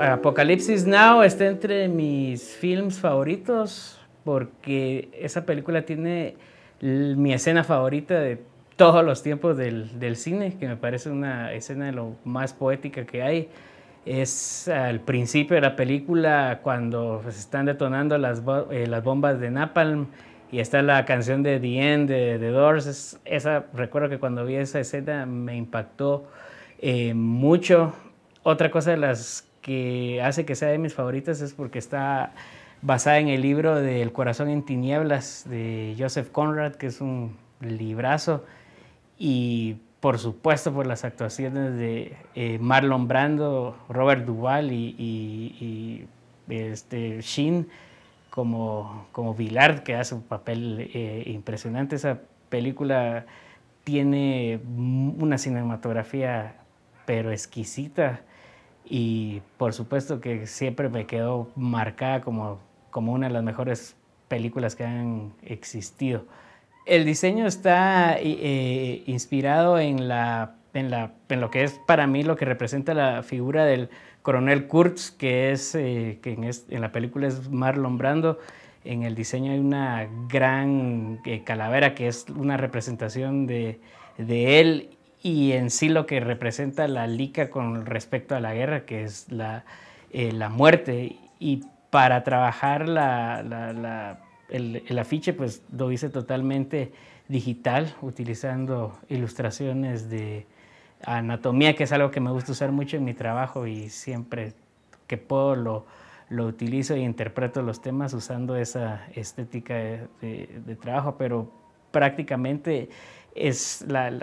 Apocalipsis Now está entre mis films favoritos porque esa película tiene mi escena favorita de todos los tiempos del cine, que me parece una escena de lo más poética que hay. Es al principio de la película cuando se están detonando las bombas de Napalm y está la canción de The End de The Doors. Recuerdo que cuando vi esa escena me impactó mucho. Otra cosa de las que hace que sea de mis favoritas es porque está basada en el libro de El corazón en tinieblas de Joseph Conrad, que es un librazo, y por supuesto por las actuaciones de Marlon Brando, Robert Duvall y Sheen como Villard, que hace un papel impresionante. Esa película tiene una cinematografía pero exquisita y por supuesto que siempre me quedó marcada como una de las mejores películas que han existido. El diseño está inspirado en lo que es para mí lo que representa la figura del coronel Kurtz, que en la película es Marlon Brando. En el diseño hay una gran calavera que es una representación de él, y en sí lo que representa la lica con respecto a la guerra, que es la muerte. Y para trabajar el afiche, pues lo hice totalmente digital, utilizando ilustraciones de anatomía, que es algo que me gusta usar mucho en mi trabajo y siempre que puedo lo utilizo e interpreto los temas usando esa estética de trabajo, pero prácticamente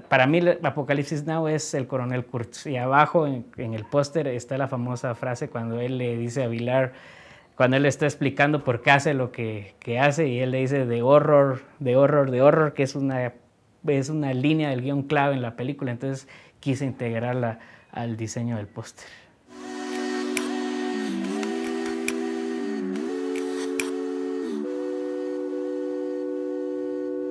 para mí Apocalipsis Now es el coronel Kurtz, y abajo en el póster está la famosa frase cuando él le dice a Villar, cuando él está explicando por qué hace lo que hace, y él le dice de horror, que es una línea del guión clave en la película. Entonces quise integrarla al diseño del póster.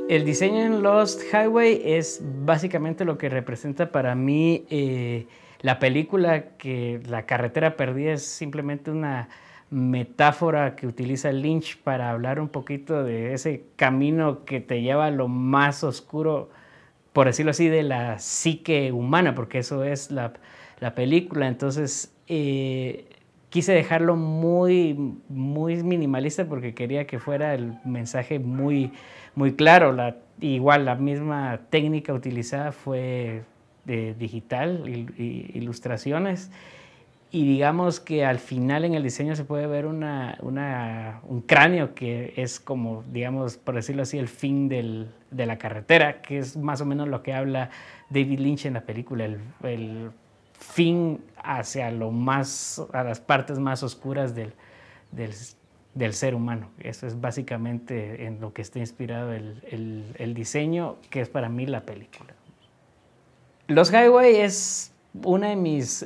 El diseño en Lost Highway es básicamente lo que representa para mí la película, que la carretera perdida es simplemente una metáfora que utiliza Lynch para hablar un poquito de ese camino que te lleva a lo más oscuro, por decirlo así, de la psique humana, porque eso es la película. Entonces quise dejarlo muy, muy minimalista porque quería que fuera el mensaje muy, muy claro. Igual la misma técnica utilizada fue digital, ilustraciones, y digamos que al final en el diseño se puede ver un cráneo que es como, digamos, por decirlo así, el fin de la carretera, que es más o menos lo que habla David Lynch en la película, el fin hacia a las partes más oscuras del ser humano. Eso es básicamente en lo que está inspirado el diseño, que es para mí la película. Los Highway es una de mis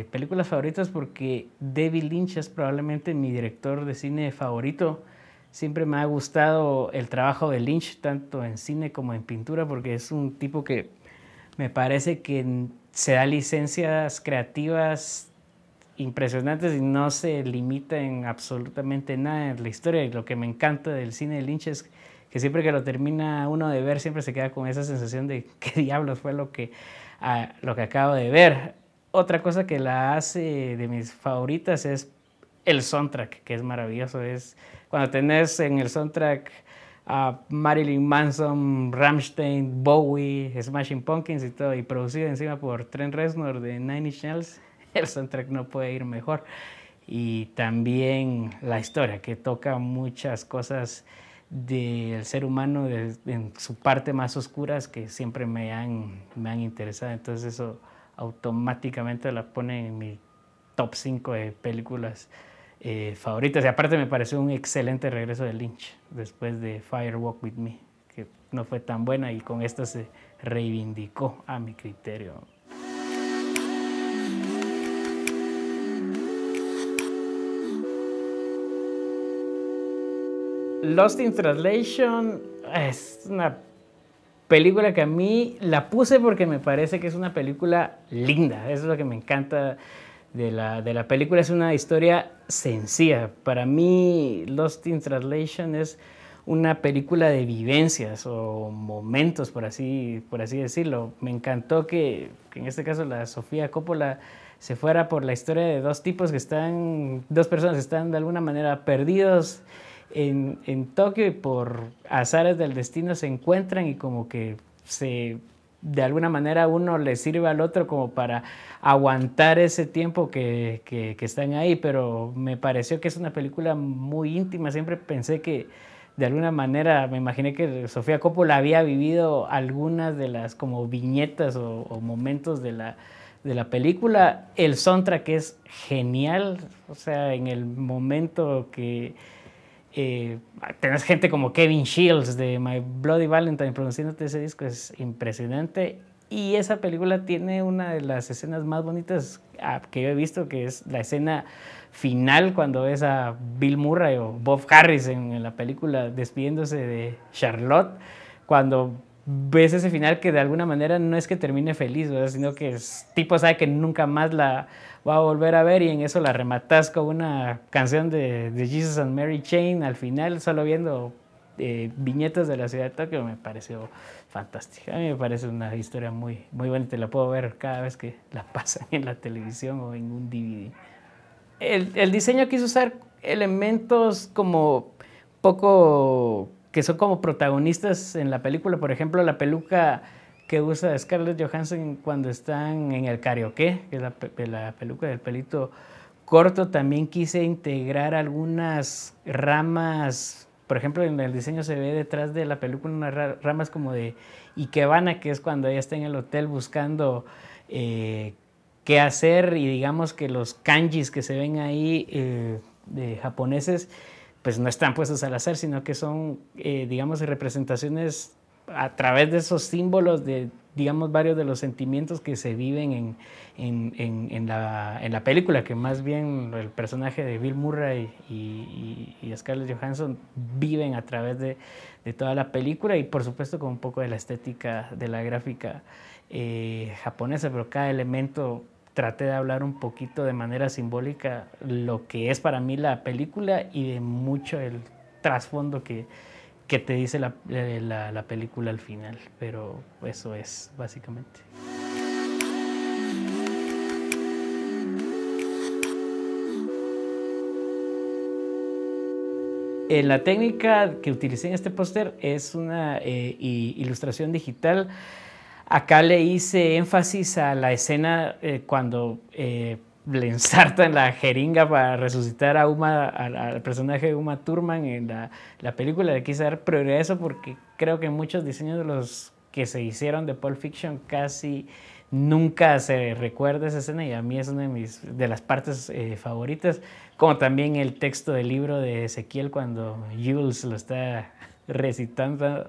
películas favoritas porque David Lynch es probablemente mi director de cine favorito. Siempre me ha gustado el trabajo de Lynch, tanto en cine como en pintura, porque es un tipo que me parece que se da licencias creativas impresionantes y no se limita en absolutamente nada en la historia. Y lo que me encanta del cine de Lynch es que siempre que lo termina uno de ver, siempre se queda con esa sensación de qué diablos fue lo que acabo de ver. Otra cosa que la hace de mis favoritas es el soundtrack, que es maravilloso. Es cuando tenés en el soundtrack a Marilyn Manson, Rammstein, Bowie, Smashing Pumpkins y todo, y producido encima por Trent Reznor de Nine Inch Nails, el soundtrack no puede ir mejor. Y también la historia, que toca muchas cosas del ser humano en su parte más oscuras, que siempre me han interesado. Entonces eso automáticamente la pone en mi top 5 de películas favoritas. Y aparte me pareció un excelente regreso de Lynch después de Fire Walk With Me, que no fue tan buena, y con esta se reivindicó a mi criterio. Lost in Translation es una película que a mí la puse porque me parece que es una película linda. Eso es lo que me encanta de la película. Es una historia sencilla. Para mí, Lost in Translation es una película de vivencias o momentos, por así decirlo. Me encantó que en este caso la Sofía Coppola se fuera por la historia de dos tipos dos personas que están de alguna manera perdidos en Tokio y por azares del destino se encuentran y como que de alguna manera uno le sirve al otro como para aguantar ese tiempo que están ahí, pero me pareció que es una película muy íntima. Siempre pensé que de alguna manera me imaginé que Sofía Coppola había vivido algunas de las como viñetas o momentos de la película. El soundtrack es genial, o sea, en el momento que tenés gente como Kevin Shields de My Bloody Valentine produciéndote ese disco, es impresionante. Y esa película tiene una de las escenas más bonitas que yo he visto, que es la escena final cuando ves a Bill Murray o Bob Harris en la película despidiéndose de Charlotte, cuando ves ese final que de alguna manera no es que termine feliz, ¿verdad? Sino que el tipo sabe que nunca más la va a volver a ver y en eso la rematas con una canción de Jesus and Mary Chain al final, solo viendo viñetas de la ciudad de Tokio. Me pareció fantástica. A mí me parece una historia muy, muy bonita. La puedo ver cada vez que la pasan en la televisión o en un DVD. El diseño quiso usar elementos como poco que son como protagonistas en la película. Por ejemplo, la peluca que usa Scarlett Johansson cuando están en el karaoke, que es la peluca del pelito corto. También quise integrar algunas ramas. Por ejemplo, en el diseño se ve detrás de la película unas ramas como de ikebana, que es cuando ella está en el hotel buscando qué hacer, y digamos que los kanjis que se ven ahí de japoneses pues no están puestos al azar, sino que son digamos representaciones a través de esos símbolos de digamos varios de los sentimientos que se viven en la película, que más bien el personaje de Bill Murray y Scarlett Johansson viven a través de toda la película, y por supuesto con un poco de la estética de la gráfica japonesa, pero cada elemento traté de hablar un poquito de manera simbólica lo que es para mí la película y de mucho el trasfondo que te dice la película al final, pero eso es básicamente. La técnica que utilicé en este póster es una ilustración digital. Acá le hice énfasis a la escena cuando le ensartan la jeringa para resucitar a al personaje de Uma Thurman en la película. Le quise dar prioridad a eso porque creo que muchos diseños de los que se hicieron de Pulp Fiction casi nunca se recuerda esa escena, y a mí es una de las partes favoritas, como también el texto del libro de Ezequiel cuando Jules lo está recitando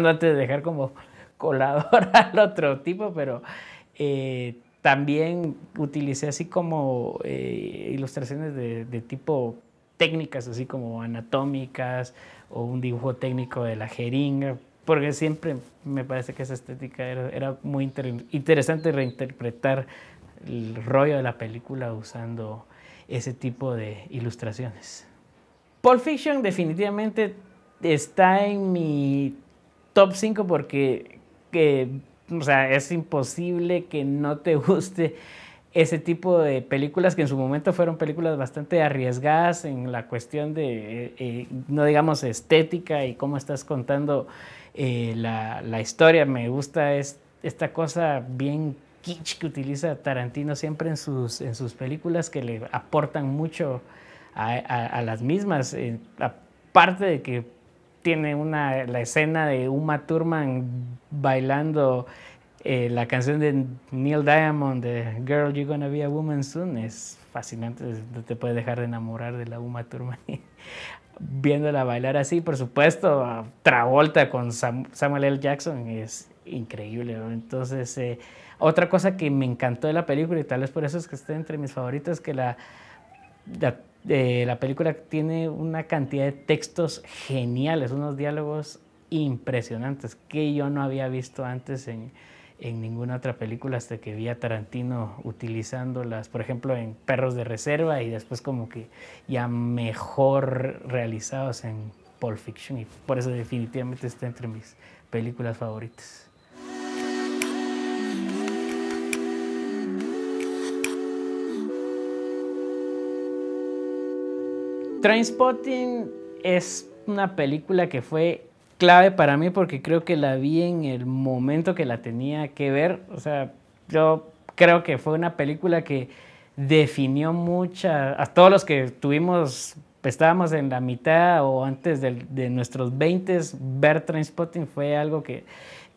antes de dejar como colador al otro tipo, pero también utilicé así como ilustraciones de tipo técnicas, así como anatómicas o un dibujo técnico de la jeringa, porque siempre me parece que esa estética era muy interesante reinterpretar el rollo de la película usando ese tipo de ilustraciones. Pulp Fiction definitivamente está en mi top 5 porque o sea, es imposible que no te guste ese tipo de películas que en su momento fueron películas bastante arriesgadas en la cuestión de, no digamos, estética y cómo estás contando la historia. Me gusta esta cosa bien kitsch que utiliza Tarantino siempre en sus películas, que le aportan mucho a las mismas. Aparte de que tiene la escena de Uma Thurman bailando la canción de Neil Diamond de Girl, You're Gonna Be a Woman Soon, es fascinante. No te puedes dejar de enamorar de la Uma Thurman viéndola bailar así. Por supuesto, Travolta con Samuel L. Jackson es increíble, ¿no? Entonces otra cosa que me encantó de la película, y tal vez por eso es que está entre mis favoritos, es que la película tiene una cantidad de textos geniales, unos diálogos impresionantes que yo no había visto antes en en ninguna otra película hasta que vi a Tarantino utilizándolas, por ejemplo, en Perros de Reserva y después como que ya mejor realizados en Pulp Fiction, y por eso definitivamente está entre mis películas favoritas. Trainspotting es una película que fue clave para mí porque creo que la vi en el momento que la tenía que ver. O sea, yo creo que fue una película que definió a todos los que estábamos en la mitad o antes de nuestros 20, ver Trainspotting fue algo que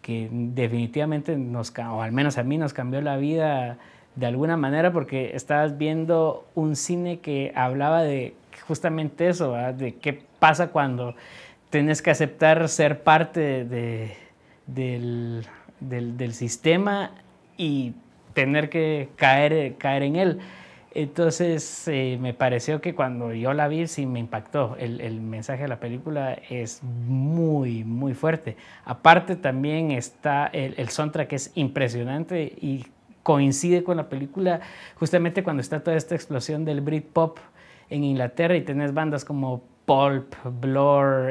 definitivamente o al menos a mí nos cambió la vida de alguna manera, porque estabas viendo un cine que hablaba de justamente eso, ¿verdad? De qué pasa cuando tienes que aceptar ser parte del sistema y tener que caer en él. Entonces me pareció que cuando yo la vi sí me impactó. El mensaje de la película es muy, muy fuerte. Aparte también está el soundtrack, que es impresionante y coincide con la película justamente cuando está toda esta explosión del Britpop en Inglaterra y tenés bandas como Pulp, Blur,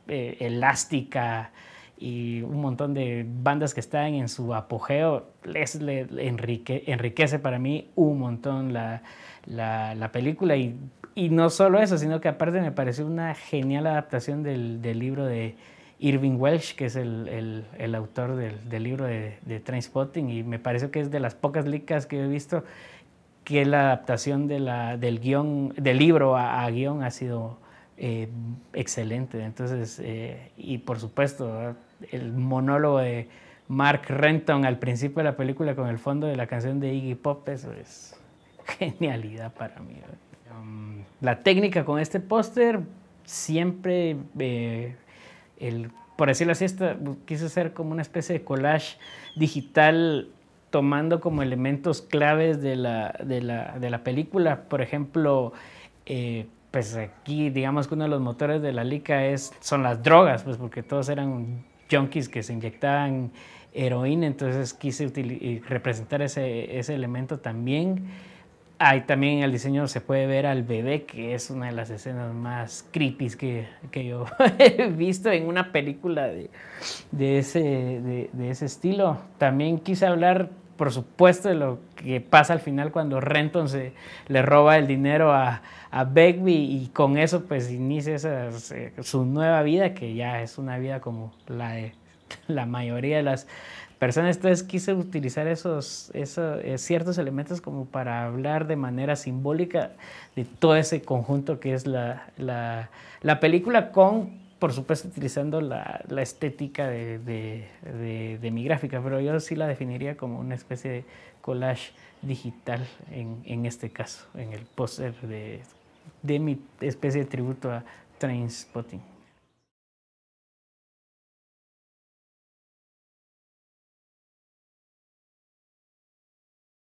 Elástica y un montón de bandas que están en su apogeo. Enriquece para mí un montón la película, y no solo eso, sino que aparte me pareció una genial adaptación del libro de Irving Welsh, que es el autor del libro de Trainspotting, y me pareció que es de las pocas licas que he visto que la adaptación del libro a guión ha sido excelente. Entonces, y por supuesto, el monólogo de Mark Renton al principio de la película con el fondo de la canción de Iggy Pop, eso es genialidad para mí. La técnica con este póster siempre, por decirlo así, quise hacer como una especie de collage digital, tomando como elementos claves de la película. Por ejemplo, pues aquí digamos que uno de los motores de la lica son las drogas, pues porque todos eran junkies que se inyectaban heroína, entonces quise representar ese elemento también. Ahí también en el diseño se puede ver al bebé, que es una de las escenas más creepy que yo he visto en una película de ese estilo. También quise hablar, por supuesto, de lo que pasa al final cuando Renton le roba el dinero a Begbie, y con eso pues inicia su nueva vida, que ya es una vida como la de la mayoría de las personas. Entonces quise utilizar ciertos elementos como para hablar de manera simbólica de todo ese conjunto que es la película, por supuesto, utilizando la estética de mi gráfica, pero yo sí la definiría como una especie de collage digital en este caso, en el póster de mi especie de tributo a Trainspotting.